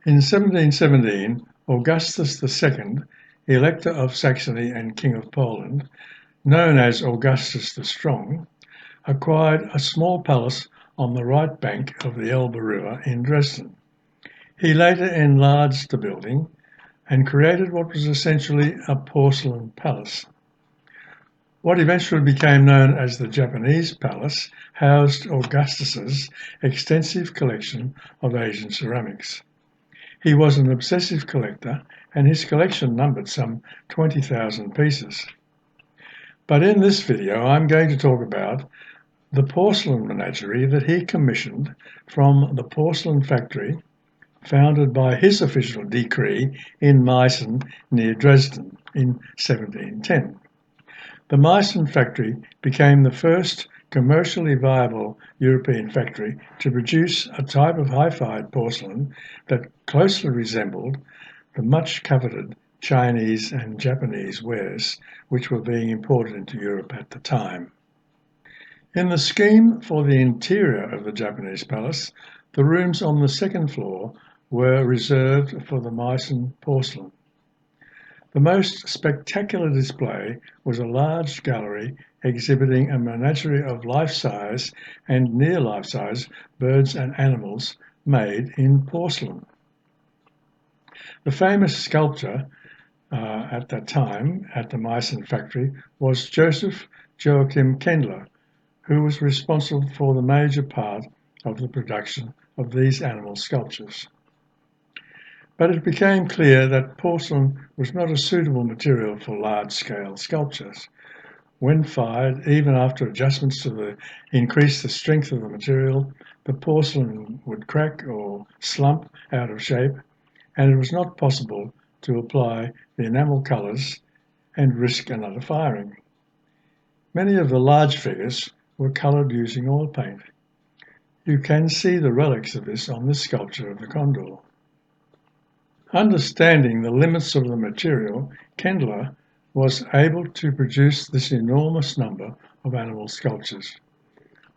In 1717, Augustus the Strong, Elector of Saxony and King of Poland, known as Augustus the Strong, acquired a small palace on the right bank of the Elbe River in Dresden. He later enlarged the building and created what was essentially a porcelain palace. What eventually became known as the Japanese Palace housed Augustus's extensive collection of Asian ceramics. He was an obsessive collector, and his collection numbered some 20,000 pieces. But in this video, I'm going to talk about the porcelain menagerie that he commissioned from the porcelain factory founded by his official decree in Meissen near Dresden in 1710. The Meissen factory became the first commercially viable European factory to produce a type of high-fired porcelain that closely resembled the much coveted Chinese and Japanese wares which were being imported into Europe at the time. In the scheme for the interior of the Japanese palace, the rooms on the second floor were reserved for the Meissen porcelain. The most spectacular display was a large gallery exhibiting a menagerie of life-size and near-life-size birds and animals made in porcelain. The famous sculptor at that time at the Meissen factory was Joachim Kaendler, who was responsible for the major part of the production of these animal sculptures. But it became clear that porcelain was not a suitable material for large-scale sculptures. When fired, even after adjustments to increase the strength of the material, the porcelain would crack or slump out of shape, and it was not possible to apply the enamel colours and risk another firing. Many of the large figures were coloured using oil paint. You can see the relics of this on this sculpture of the Condor. Understanding the limits of the material, Kaendler was able to produce this enormous number of animal sculptures.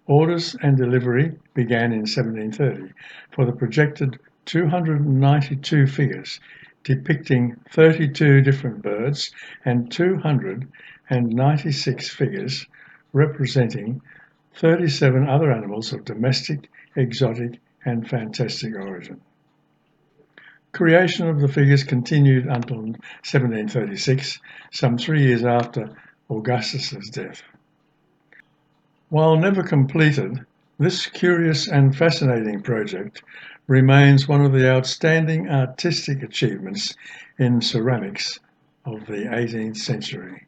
Orders and delivery began in 1730 for the projected 292 figures depicting 32 different birds and 296 figures representing 37 other animals of domestic, exotic, and fantastic origin. Creation of the figures continued until 1736, some 3 years after Augustus's death. While never completed, this curious and fascinating project remains one of the outstanding artistic achievements in ceramics of the 18th century.